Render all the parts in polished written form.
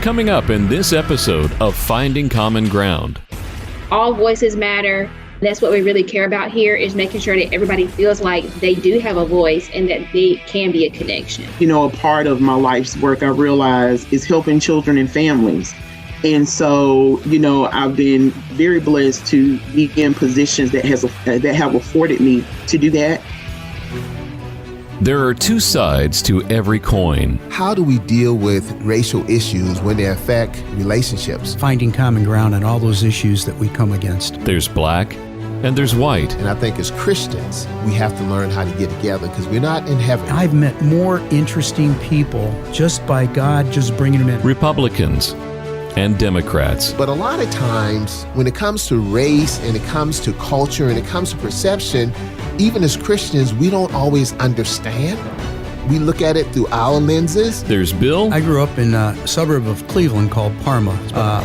Coming up in this episode of Finding Common Ground. All voices matter. That's what we really care about here, is making sure that everybody feels like they do have a voice and that they can be a connection. A part of my life's work, I realize, is helping children and families. And so, I've been very blessed to be in positions that have afforded me to do that. There are two sides to every coin. How do we deal with racial issues when they affect relationships? Finding common ground on all those issues that we come against. There's black and there's white. And I think as Christians, we have to learn how to get together because we're not in heaven. I've met more interesting people just by God just bringing them in. Republicans and Democrats. But a lot of times, when it comes to race and it comes to culture and it comes to perception, even as Christians, we don't always understand. We look at it through our lenses. There's Bill. I grew up in a suburb of Cleveland called Parma.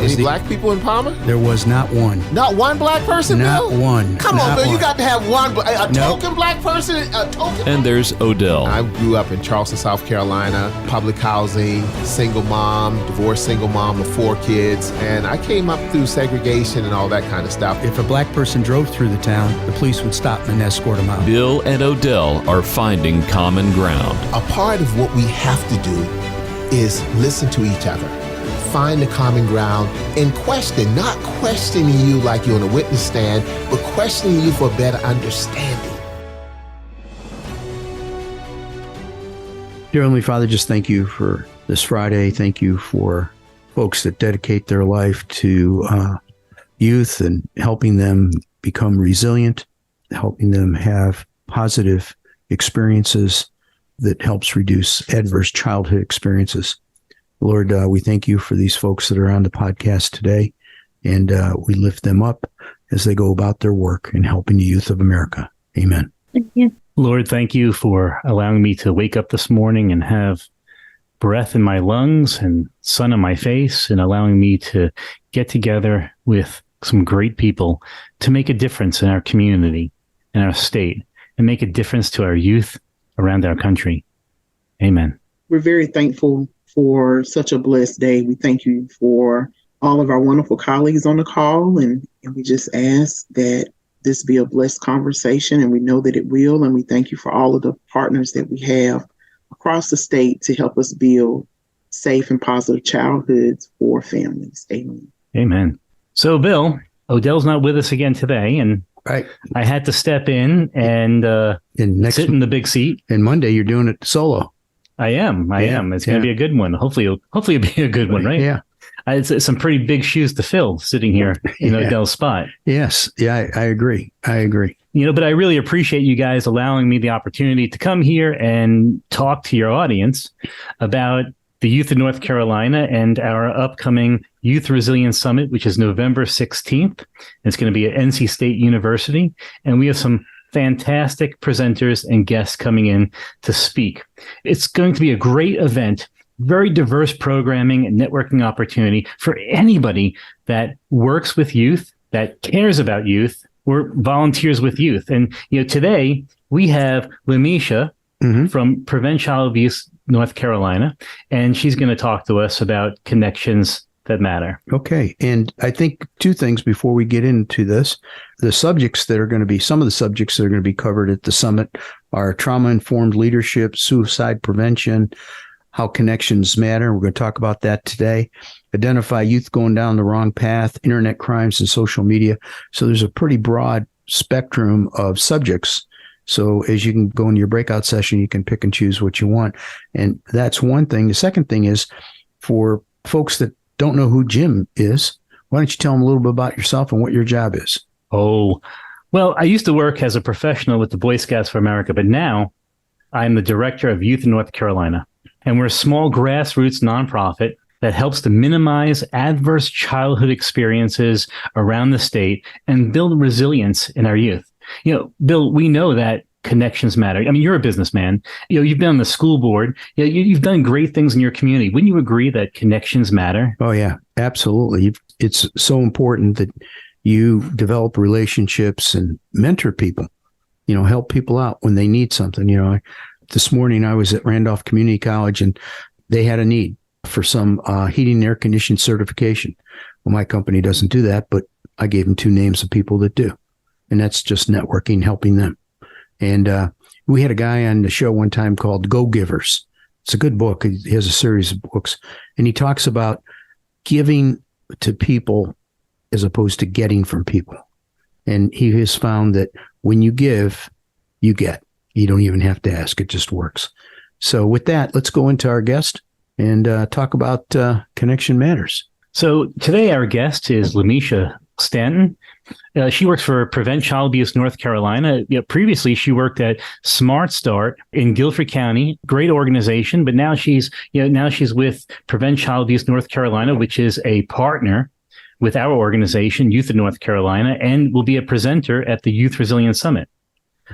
Any black people in Parma? There was not one. Not one black person, Not Bill? one. Come on, Not Bill. one. You got to have one. A Nope. token black person? A token? And there's Odell. I grew up in Charleston, South Carolina, public housing, single mom, divorced single mom of 4 kids. And I came up through segregation and all that kind of stuff. If a black person drove through the town, the police would stop and escort them out. Bill and Odell are finding common ground. A part of what we have to do is listen to each other, find the common ground, and question, not questioning you like you're on a witness stand, but questioning you for better understanding. Dear Heavenly Father, just thank you for this Friday. Thank you for folks that dedicate their life to youth and helping them become resilient, helping them have positive experiences that helps reduce adverse childhood experiences. Lord, we thank you for these folks that are on the podcast today, and we lift them up as they go about their work in helping the youth of America. Amen. Thank you. Lord, thank you for allowing me to wake up this morning and have breath in my lungs and sun on my face, and allowing me to get together with some great people to make a difference in our community, in our state, and make a difference to our youth around our country. Amen. We're very thankful for such a blessed day. We thank you for all of our wonderful colleagues on the call, and we just ask that this be a blessed conversation, and we know that it will. And we thank you for all of the partners that we have across the state to help us build safe and positive childhoods for families. Amen. Amen. So, Bill, Odell's not with us again today, and Right. I had to step in and sit in the big seat. And Monday, you're doing it solo. I am. It's going to be a good one. Hopefully it'll be a good one, right? Yeah. It's some pretty big shoes to fill sitting here in Odell's spot. Yes. Yeah, I agree. But I really appreciate you guys allowing me the opportunity to come here and talk to your audience about the youth of North Carolina and our upcoming Youth Resilience Summit, which is November 16th. It's going to be at NC State University. And we have some fantastic presenters and guests coming in to speak. It's going to be a great event, very diverse programming and networking opportunity for anybody that works with youth, that cares about youth, or volunteers with youth. And, today we have Lemitia from Prevent Child Abuse North Carolina, and she's going to talk to us about connections that matter. Okay. And I think 2 things before we get into this. The subjects that are going to be, some of the subjects that are going to be covered at the summit are trauma-informed leadership, suicide prevention, how connections matter. We're going to talk about that today. Identify youth going down the wrong path, internet crimes and social media. So there's a pretty broad spectrum of subjects. So as you can go into your breakout session, you can pick and choose what you want. And that's one thing. The second thing is, for folks that don't know who Jim is, why don't you tell them a little bit about yourself and what your job is? Oh, well, I used to work as a professional with the Boy Scouts for America, but now I'm the director of Youth in North Carolina. And we're a small grassroots nonprofit that helps to minimize adverse childhood experiences around the state and build resilience in our youth. Bill, we know that connections matter. I mean, you're a businessman. You've been on the school board. You've done great things in your community. Wouldn't you agree that connections matter? Oh, yeah, absolutely. It's so important that you develop relationships and mentor people, help people out when they need something. This morning I was at Randolph Community College and they had a need. for some heating and air conditioning certification. Well, my company doesn't do that, but I gave him 2 names of people that do. And that's just networking, helping them. And we had a guy on the show one time called Go Givers. It's a good book. He has a series of books. And he talks about giving to people as opposed to getting from people. And he has found that when you give, you get. You don't even have to ask. It just works. So with that, let's go into our guest and talk about Connection Matters. So today our guest is Lemitia Stanton. She works for Prevent Child Abuse North Carolina. Previously, she worked at Smart Start in Guilford County, great organization. But now she's with Prevent Child Abuse North Carolina, which is a partner with our organization, Youth in North Carolina, and will be a presenter at the Youth Resilience Summit.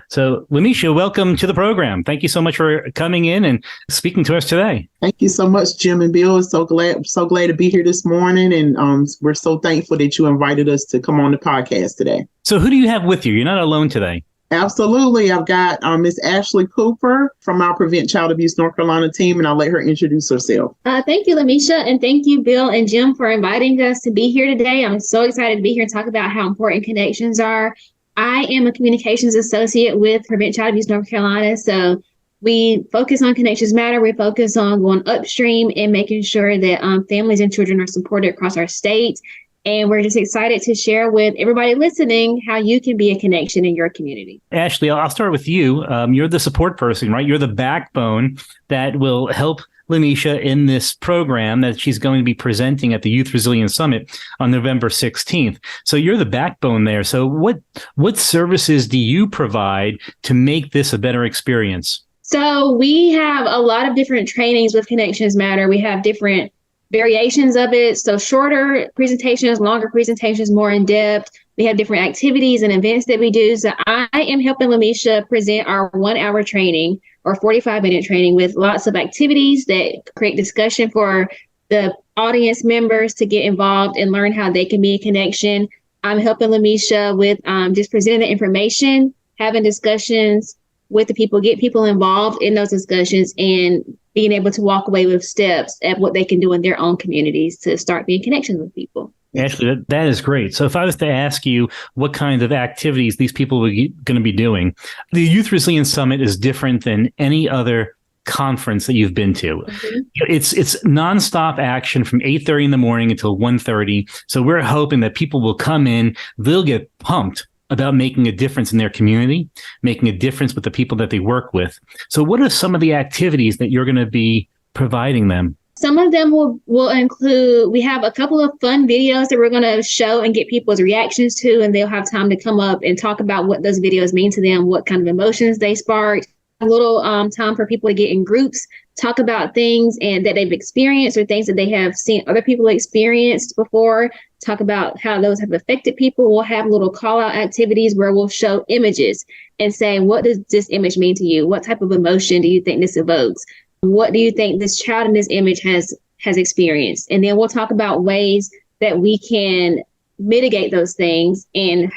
So, Lemitia, welcome to the program. Thank you so much for coming in and speaking to us today. Thank you so much, Jim and Bill. So glad to be here this morning, and we're so thankful that you invited us to come on the podcast today. So, who do you have with you? You're not alone today. Absolutely. I've got Miss Ashley Cooper from our Prevent Child Abuse North Carolina team, and I'll let her introduce herself. Thank you, Lemitia, and thank you, Bill and Jim, for inviting us to be here today. I'm so excited to be here and talk about how important connections are. I am a communications associate with Prevent Child Abuse North Carolina, so we focus on Connections Matter. We focus on going upstream and making sure that families and children are supported across our state. And we're just excited to share with everybody listening how you can be a connection in your community. Ashley, I'll start with you. You're the support person, right? You're the backbone that will help Lemitia in this program that she's going to be presenting at the Youth Resilience Summit on November 16th. So you're the backbone there. So what services do you provide to make this a better experience? So we have a lot of different trainings with Connections Matter. We have different variations of it. So shorter presentations, longer presentations, more in depth. We have different activities and events that we do. So I am helping Lemitia present our 1-hour training or 45-minute training with lots of activities that create discussion for the audience members to get involved and learn how they can be a connection. I'm helping Lemitia with just presenting the information, having discussions with the people, get people involved in those discussions, and being able to walk away with steps at what they can do in their own communities to start being connections with people. Ashley, that is great. So if I was to ask you what kind of activities these people are going to be doing, the Youth Resilience Summit is different than any other conference that you've been to. Mm-hmm. It's nonstop action from 8:30 in the morning until 1:30. So we're hoping that people will come in, they'll get pumped about making a difference in their community, making a difference with the people that they work with. So what are some of the activities that you're going to be providing them? Some of them will include, we have a couple of fun videos that we're going to show and get people's reactions to, and they'll have time to come up and talk about what those videos mean to them, what kind of emotions they sparked. A little time for people to get in groups, talk about things and that they've experienced or things that they have seen other people experienced before, talk about how those have affected people. We'll have little call out activities where we'll show images and say, what does this image mean to you? What type of emotion do you think this evokes? What do you think this child in this image has experienced? And then we'll talk about ways that we can mitigate those things and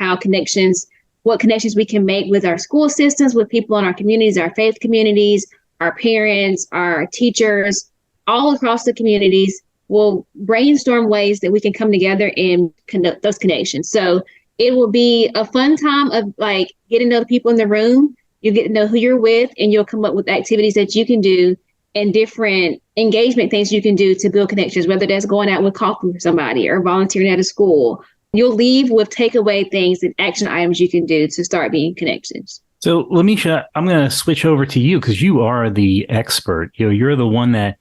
what connections we can make with our school systems, with people in our communities, our faith communities, our parents, our teachers, all across the communities. We'll brainstorm ways that we can come together and conduct those connections. So it will be a fun time of like getting to know the people in the room. You get to know who you're with, and you'll come up with activities that you can do and different engagement things you can do to build connections, whether that's going out with coffee for somebody or volunteering at a school. You'll leave with takeaway things and action items you can do to start being connections. So, Lemitia, I'm going to switch over to you because you are the expert. You're the one that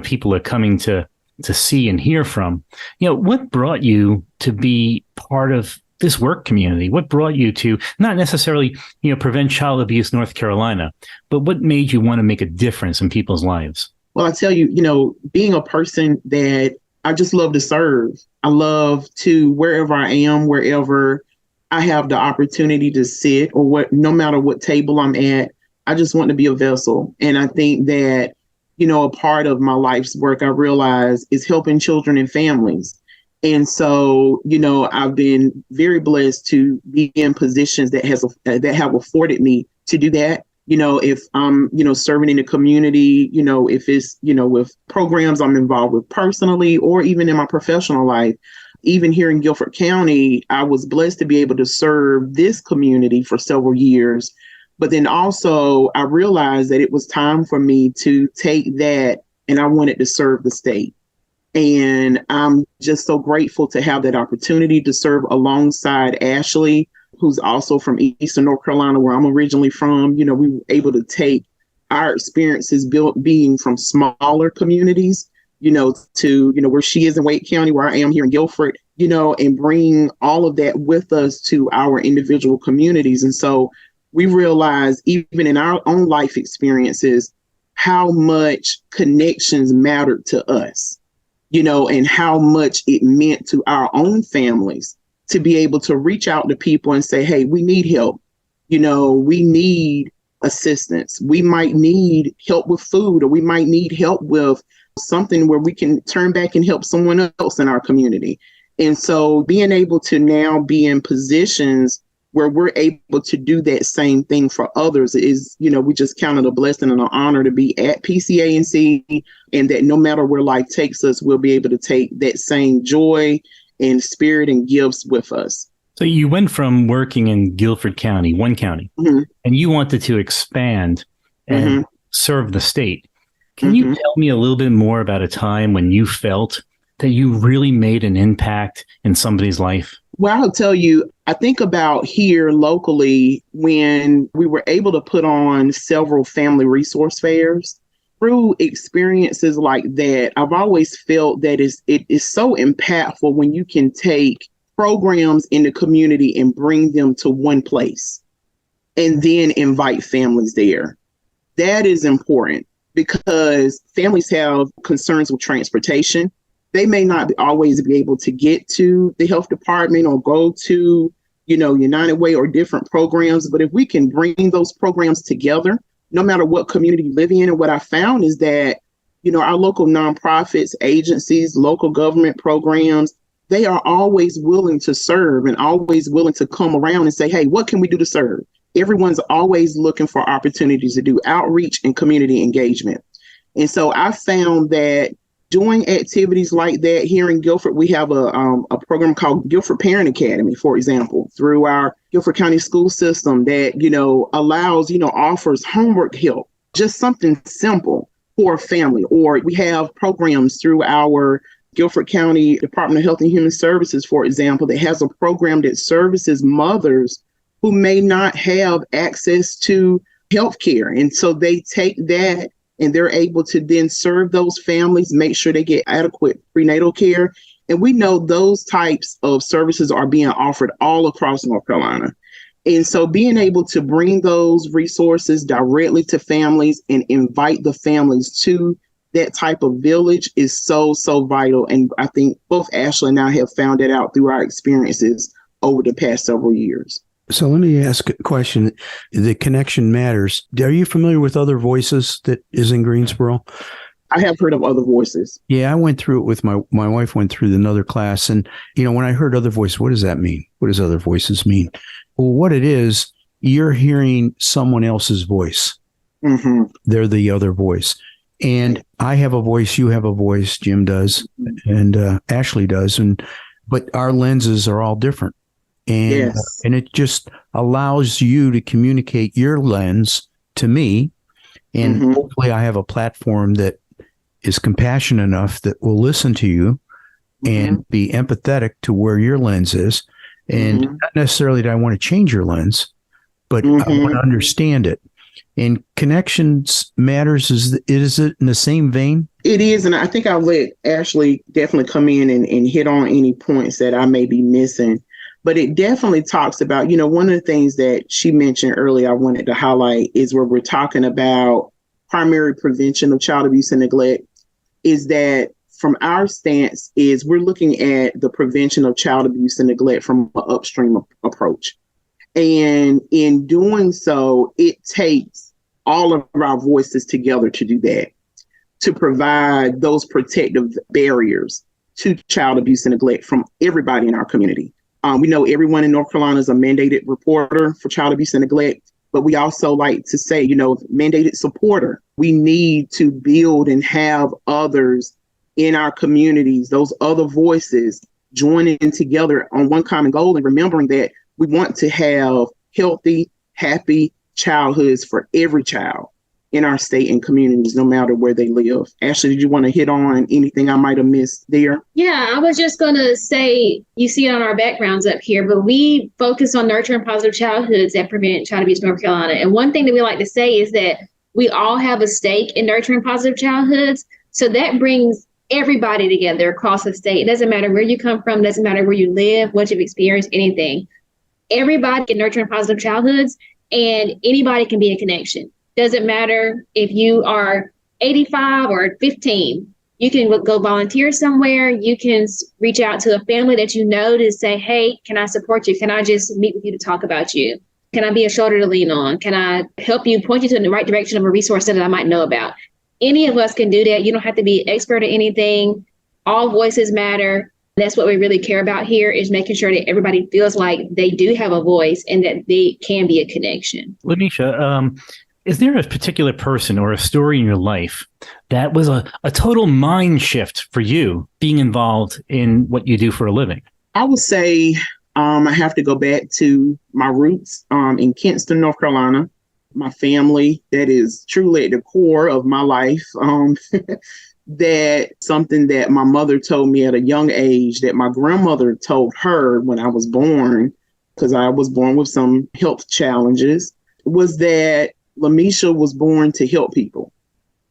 people are coming to see and hear from. What brought you to be part of this work community? What brought you to not necessarily Prevent Child Abuse North Carolina, but what made you want to make a difference in people's lives? Well, I tell you, being a person that I just love to serve. I love to, wherever I am, wherever I have the opportunity to sit or no matter what table I'm at, I just want to be a vessel. And I think that, a part of my life's work, I realize, is helping children and families. And so, I've been very blessed to be in positions that have afforded me to do that. If I'm, serving in the community, if it's, with programs I'm involved with personally or even in my professional life. Even here in Guilford County, I was blessed to be able to serve this community for several years. But then also I realized that it was time for me to take that and I wanted to serve the state. And I'm just so grateful to have that opportunity to serve alongside Ashley, who's also from Eastern North Carolina, where I'm originally from. We were able to take our experiences being from smaller communities, to, where she is in Wake County, where I am here in Guilford, and bring all of that with us to our individual communities. And so we realize, even in our own life experiences, how much connections mattered to us, and how much it meant to our own families to be able to reach out to people and say, hey, we need help. We need assistance. We might need help with food, or we might need help with something where we can turn back and help someone else in our community. And so being able to now be in positions where we're able to do that same thing for others is, we just count it a blessing and an honor to be at PCA&C, and that no matter where life takes us, we'll be able to take that same joy and spirit and gifts with us. So you went from working in Guilford County, one county, and you wanted to expand and serve the state. Can you tell me a little bit more about a time when you felt that you really made an impact in somebody's life? Well, I'll tell you, I think about here locally when we were able to put on several family resource fairs. Through experiences like that, I've always felt that it is so impactful when you can take programs in the community and bring them to one place and then invite families there. That is important because families have concerns with transportation. They may not always be able to get to the health department or go to, United Way or different programs. But if we can bring those programs together, no matter what community you live in, and what I found is that, our local nonprofits, agencies, local government programs, they are always willing to serve and always willing to come around and say, hey, what can we do to serve? Everyone's always looking for opportunities to do outreach and community engagement. And so I found that doing activities like that here in Guilford, we have a program called Guilford Parent Academy, for example, through our Guilford County school system that, allows, offers homework help, just something simple for a family. Or we have programs through our Guilford County Department of Health and Human Services, for example, that has a program that services mothers who may not have access to health care. And so they take that and they're able to then serve those families, make sure they get adequate prenatal care. And we know those types of services are being offered all across North Carolina. And so being able to bring those resources directly to families and invite the families to that type of village is so, so vital. And I think both Ashley and I have found it out through our experiences over the past several years. So let me ask a question. The connection matters. Are you familiar with Other Voices that is in Greensboro? I have heard of Other Voices. Yeah, I went through it with my wife went through another class. And, when I heard Other Voices, what does that mean? What does Other Voices mean? Well, what it is, you're hearing someone else's voice. They're the other voice. And I have a voice, you have a voice, Jim does, and Ashley does. But our lenses are all different. And it just allows you to communicate your lens to me. And hopefully I have a platform that is compassionate enough that will listen to you and be empathetic to where your lens is. And not necessarily that I want to change your lens, but I want to understand it. And connections matters. Is it in the same vein? It is. And I think I'll let Ashley definitely come in and hit on any points that I may be missing. But it definitely talks about, one of the things that she mentioned earlier I wanted to highlight is where we're talking about primary prevention of child abuse and neglect, is that from our stance is we're looking at the prevention of child abuse and neglect from an upstream approach. And in doing so, it takes all of our voices together to do that, to provide those protective barriers to child abuse and neglect from everybody in our community. We know everyone in North Carolina is a mandated reporter for child abuse and neglect, But we also like to say, mandated supporter. We need to build and have others in our communities, those other voices joining together on one common goal, and remembering that we want to have healthy, happy childhoods for every child in our state and communities, no matter where they live. Ashley, did you want to hit on anything I might have missed there? Yeah, I was just going to say, you see it on our backgrounds up here, but we focus on nurturing positive childhoods that prevent child abuse in North Carolina. And one thing that we like to say is that we all have a stake in nurturing positive childhoods. So that brings everybody together across the state. It doesn't matter where you come from, doesn't matter where you live, what you've experienced, anything. Everybody can nurture positive childhoods, and anybody can be a connection. Doesn't matter if you are 85 or 15. You can go volunteer somewhere. You can reach out to a family that you know to say, hey, can I support you? Can I just meet with you to talk about you? Can I be a shoulder to lean on? Can I help you, point you to the right direction of a resource that I might know about? Any of us can do that. You don't have to be an expert at anything. All voices matter. That's what we really care about here, is making sure that everybody feels like they do have a voice and that they can be a connection. Lemitia, is there a particular person or a story in your life that was a total mind shift for you being involved in what you do for a living? I would say I have to go back to my roots in Kinston, North Carolina. My family, that is truly at the core of my life. That something that my mother told me at a young age that my grandmother told her when I was born, because I was born with some health challenges, was that Lemitia was born to help people.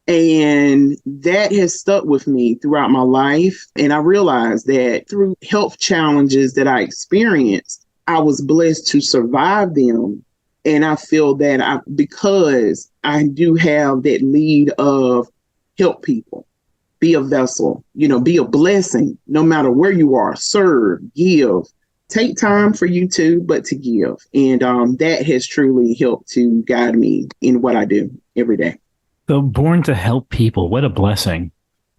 And that has stuck with me throughout my life. And I realized that through health challenges that I experienced, I was blessed to survive them. And I feel that because I do have that lead of help people, be a vessel, be a blessing, no matter where you are, serve, give, take time for you too, but to give. And that has truly helped to guide me in what I do every day. So born to help people, what a blessing.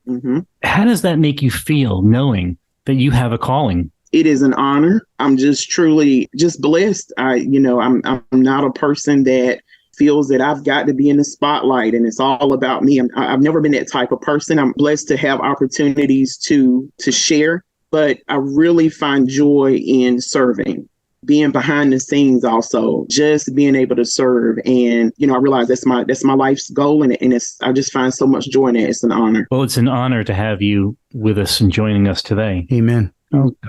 Mm-hmm. How does that make you feel knowing that you have a calling? It is an honor. I'm just truly blessed. I'm not a person that feels that I've got to be in the spotlight and it's all about me. I've never been that type of person. I'm blessed to have opportunities to share, but I really find joy in serving, being behind the scenes also, just being able to serve. And, I realize that's my life's goal. And I just find so much joy in it. It's an honor. Well, it's an honor to have you with us and joining us today. Amen.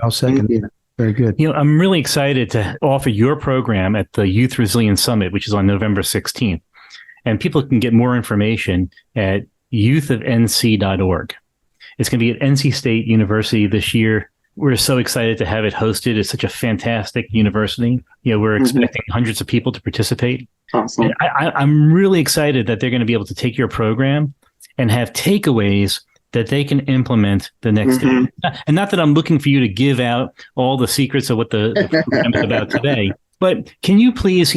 I'll second it. Very good. I'm really excited to offer your program at the Youth Resilience Summit, which is on November 16th. And people can get more information at youthofnc.org. It's going to be at NC State University this year. We're so excited to have it hosted. It's such a fantastic university. We're expecting hundreds of people to participate. Awesome. I'm really excited that they're going to be able to take your program and have takeaways that they can implement the next day. And not that I'm looking for you to give out all the secrets of what the program is about today, but can you please,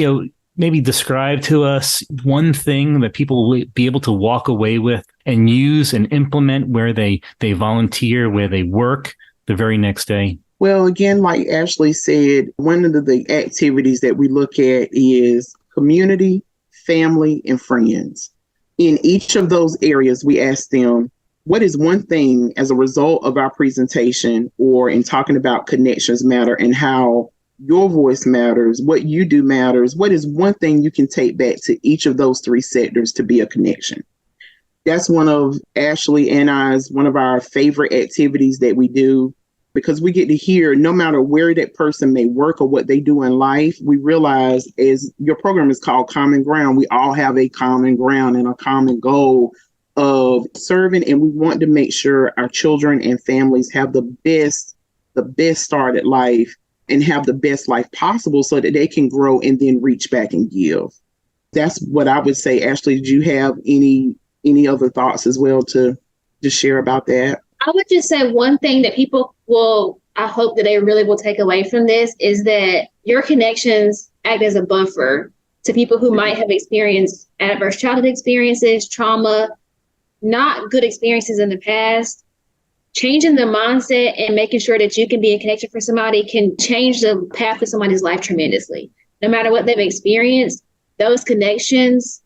maybe describe to us one thing that people will be able to walk away with and use and implement where they volunteer, where they work the very next day? Well, again, like Ashley said, one of the activities that we look at is community, family, and friends. In each of those areas, we ask them, what is one thing as a result of our presentation or in talking about connections matter and how your voice matters, what you do matters? What is one thing you can take back to each of those three sectors to be a connection? That's one of Ashley and I's, one of our favorite activities that we do, because we get to hear, no matter where that person may work or what they do in life, we realize, as your program is called Common Ground, we all have a common ground and a common goal of serving, and we want to make sure our children and families have the best start at life and have the best life possible so that they can grow and then reach back and give. That's what I would say. Ashley, did you have any other thoughts as well to share about that? I would just say one thing that people I hope that they really will take away from this is that your connections act as a buffer to people who might have experienced adverse childhood experiences, trauma, not good experiences in the past. Changing the mindset and making sure that you can be a connection for somebody can change the path of somebody's life tremendously. No matter what they've experienced, those connections,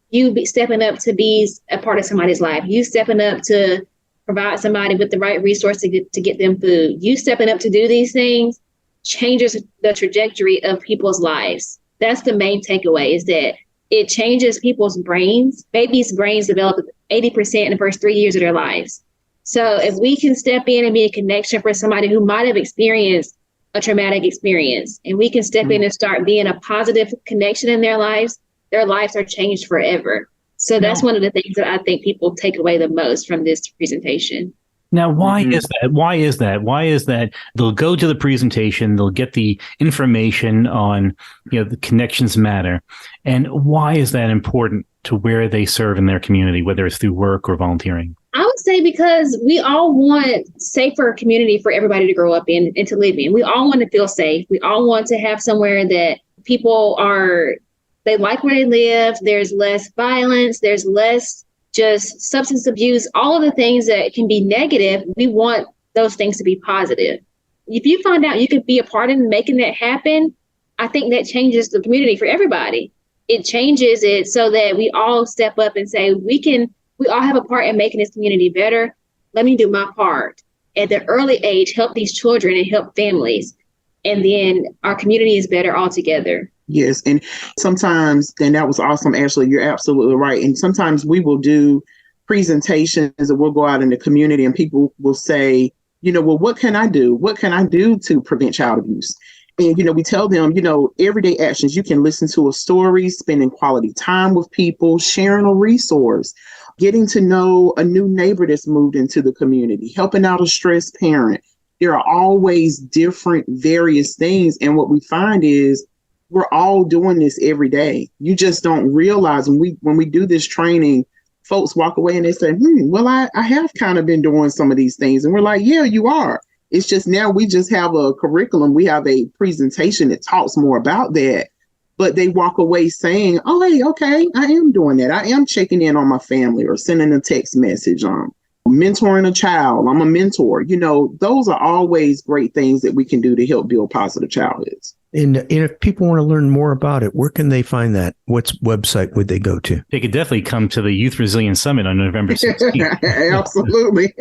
you be stepping up to be a part of somebody's life. You stepping up to provide somebody with the right resource to get them food. You stepping up to do these things changes the trajectory of people's lives. That's the main takeaway, is that it changes people's brains. Babies' brains develop 80% in the first 3 years of their lives. So if we can step in and be a connection for somebody who might have experienced a traumatic experience, and we can step in and start being a positive connection in their lives are changed forever. So that's one of the things that I think people take away the most from this presentation. Now, why is that? Why is that? Why is that? They'll go to the presentation, they'll get the information on, the connections matter. And why is that important to where they serve in their community, whether it's through work or volunteering? I would say because we all want safer community for everybody to grow up in and to live in. We all want to feel safe. We all want to have somewhere that people they like where they live. There's less violence. There's less just substance abuse, all of the things that can be negative. We want those things to be positive. If you find out you could be a part in making that happen, I think that changes the community for everybody. It changes it so that we all step up and say, we all have a part in making this community better. Let me do my part. At the early age, help these children and help families. And then our community is better altogether. Yes. And sometimes, and that was awesome, Ashley, you're absolutely right. And sometimes we will do presentations and we'll go out in the community and people will say, well, what can I do? What can I do to prevent child abuse? And, we tell them, everyday actions. You can listen to a story, spending quality time with people, sharing a resource, getting to know a new neighbor that's moved into the community, helping out a stressed parent. There are always different various things. And what we find is we're all doing this every day. You just don't realize when we do this training, folks walk away and they say, well, I have kind of been doing some of these things. And we're like, yeah, you are. It's just now we just have a curriculum. We have a presentation that talks more about that. But they walk away saying, oh, hey, okay, I am doing that. I am checking in on my family or sending a text message on mentoring a child. I'm a mentor. Those are always great things that we can do to help build positive childhoods. And if people want to learn more about it, where can they find that? What website would they go to? They could definitely come to the Youth Resilience Summit on November 16th. Absolutely.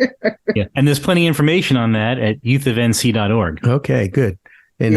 Yeah. And there's plenty of information on that at youthofnc.org. Okay, good. And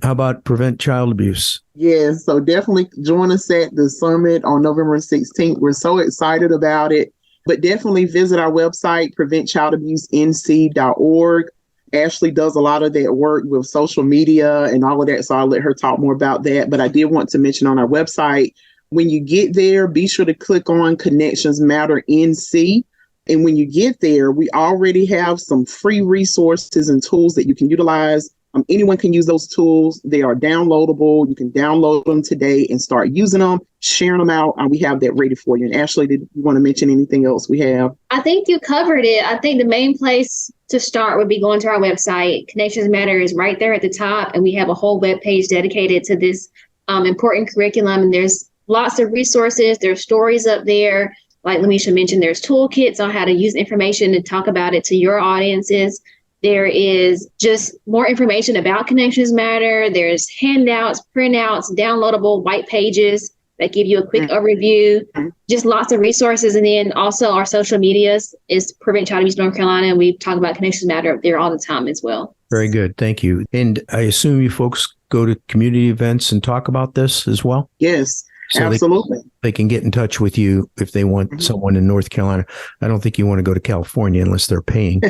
how about prevent child abuse? Yes. So definitely join us at the summit on November 16th. We're so excited about it. But definitely visit our website, preventchildabusennc.org. Ashley does a lot of that work with social media and all of that, so I'll let her talk more about that. But I did want to mention on our website, when you get there, be sure to click on Connections Matter NC. And when you get there, we already have some free resources and tools that you can utilize. Anyone can use those tools. They are downloadable. You can download them today and start using them, sharing them out. We have that ready for you. And Ashley, did you want to mention anything else we have? I think you covered it. I think the main place to start would be going to our website. Connections Matter is right there at the top. And we have a whole web page dedicated to this important curriculum. And there's lots of resources. There's stories up there. Like Lemitia mentioned, there's toolkits on how to use information to talk about it to your audiences. There is just more information about Connections Matter. There's handouts, printouts, downloadable white pages that give you a quick overview, just lots of resources. And then also our social medias is Prevent Child Abuse North Carolina. And we talk about Connections Matter up there all the time as well. Very good. Thank you. And I assume you folks go to community events and talk about this as well? Yes. So absolutely. They can get in touch with you if they want someone in North Carolina. I don't think you want to go to California unless they're paying.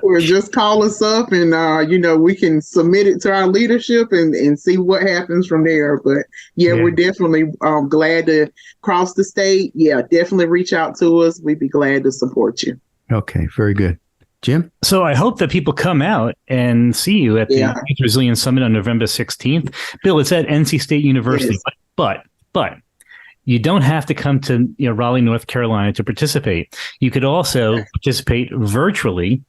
Or just call us up and, we can submit it to our leadership and see what happens from there. But we're definitely glad to cross the state. Yeah, definitely reach out to us. We'd be glad to support you. Okay, very good. Jim? So I hope that people come out and see you at the Youth Resilience Summit on November 16th. Bill, it's at NC State University, but you don't have to come to Raleigh, North Carolina to participate. You could also participate virtually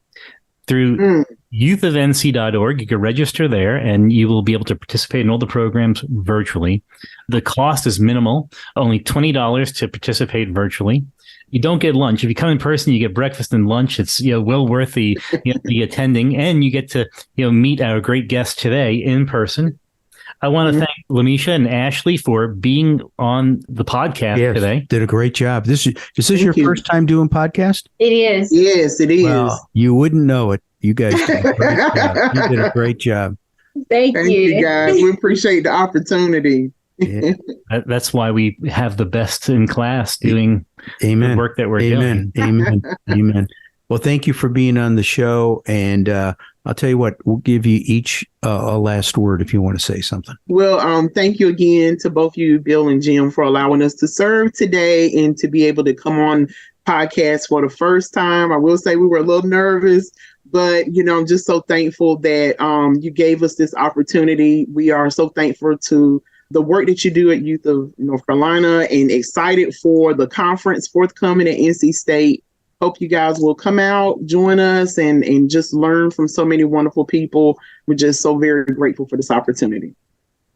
through youthofnc.org. You can register there and you will be able to participate in all the programs virtually. The cost is minimal, only $20 to participate virtually. You don't get lunch. If you come in person, you get breakfast and lunch. It's well worth the attending, and you get to meet our great guest today in person. I want to thank Lemitia and Ashley for being on the podcast today. Did a great job. Is this your first time doing podcast? It is. Yes, it is. Well, you wouldn't know it. You guys did a great job. You did a great job. Thank you guys. We appreciate the opportunity. Yeah. That's why we have the best in class doing the work that we're doing. Amen. Well, thank you for being on the show. And I'll tell you what, we'll give you each a last word if you want to say something. Well, thank you again to both you, Bill and Jim, for allowing us to serve today and to be able to come on podcast for the first time. I will say we were a little nervous, but, I'm just so thankful that you gave us this opportunity. We are so thankful to the work that you do at Youth of North Carolina and excited for the conference forthcoming at NC State. Hope you guys will come out, join us, and just learn from so many wonderful people. We're just so very grateful for this opportunity.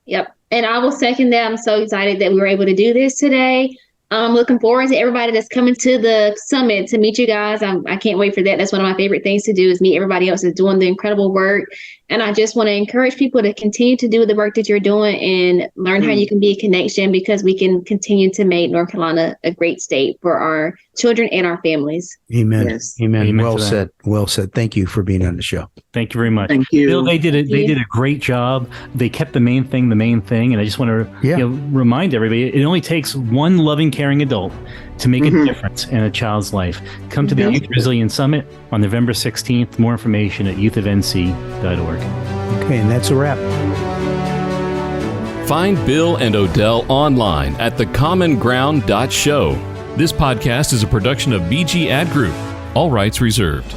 Yep. And I will second that. I'm so excited that we were able to do this today. I'm looking forward to everybody that's coming to the summit to meet you guys. I can't wait for that. That's one of my favorite things to do is meet everybody else that's doing the incredible work. And I just want to encourage people to continue to do the work that you're doing and learn how you can be a connection, because we can continue to make North Carolina a great state for our children and our families. Amen. Yes. Amen. Well said. Well said. Thank you for being on the show. Thank you very much. Thank you. Bill, they did a great job. They kept the main thing. And I just want to remind everybody, it only takes one loving, caring adult to make a difference in a child's life. Come to the Youth Resilience Summit on November 16th. More information at youthofnc.org. Okay, and that's a wrap. Find Bill and Odell online at thecommonground.show. This podcast is a production of BG Ad Group. All rights reserved.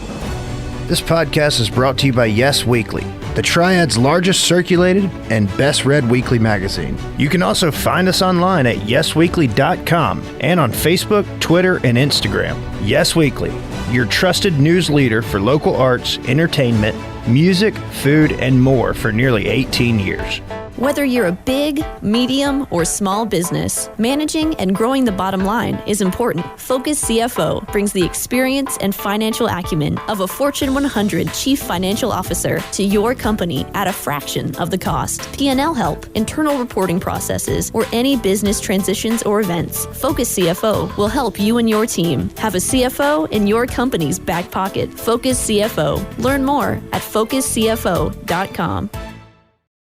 This podcast is brought to you by Yes Weekly, the Triad's largest circulated and best read weekly magazine. You can also find us online at yesweekly.com and on Facebook, Twitter, and Instagram. Yes Weekly, your trusted news leader for local arts, entertainment, music, food, and more for nearly 18 years. Whether you're a big, medium, or small business, managing and growing the bottom line is important. Focus CFO brings the experience and financial acumen of a Fortune 100 chief financial officer to your company at a fraction of the cost. P&L help, internal reporting processes, or any business transitions or events. Focus CFO will help you and your team have a CFO in your company's back pocket. Focus CFO. Learn more at focuscfo.com.